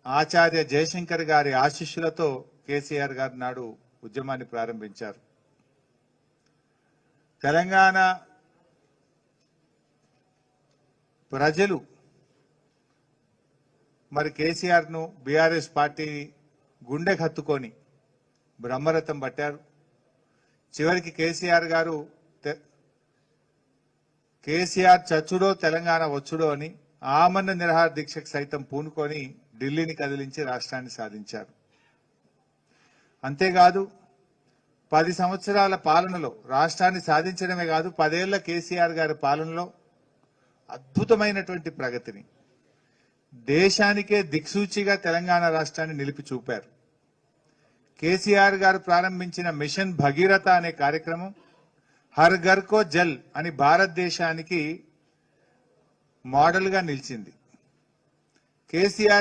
ఆచార్య జయశంకర్ గారి ఆశీస్సులతో కేసీఆర్ గారు నాడు ఉద్యమాన్ని ప్రారంభించారు. తెలంగాణ ప్రజలు మరి కేసీఆర్ ను బీఆర్ఎస్ పార్టీ గుండెకు హత్తుకొని బ్రహ్మరథం పట్టారు. చివరికి కేసీఆర్ గారు కేసీఆర్ చచ్చుడో తెలంగాణ వచ్చుడో అని ఆమరణ నిరాహార దీక్షకు సైతం పూనుకొని ఢిల్లీని కదిలించి రాష్ట్రాన్ని సాధించారు. అంతేకాదు 10 సంవత్సరాల పాలనలో రాష్ట్రాన్ని సాధించడమే కాదు 10 ఏళ్ల కేసీఆర్ గారి పాలనలో అద్భుతమైనటువంటి ప్రగతిని దేశానికే దిక్సూచిగా తెలంగాణ రాష్ట్రాన్ని నిలిపి చూపారు. కేసీఆర్ గారు ప్రారంభించిన మిషన్ భగీరథ అనే కార్యక్రమం హర్ ఘర్ కో జల్ అని భారతదేశానికి మోడల్ గా నిలిచింది. కేసీఆర్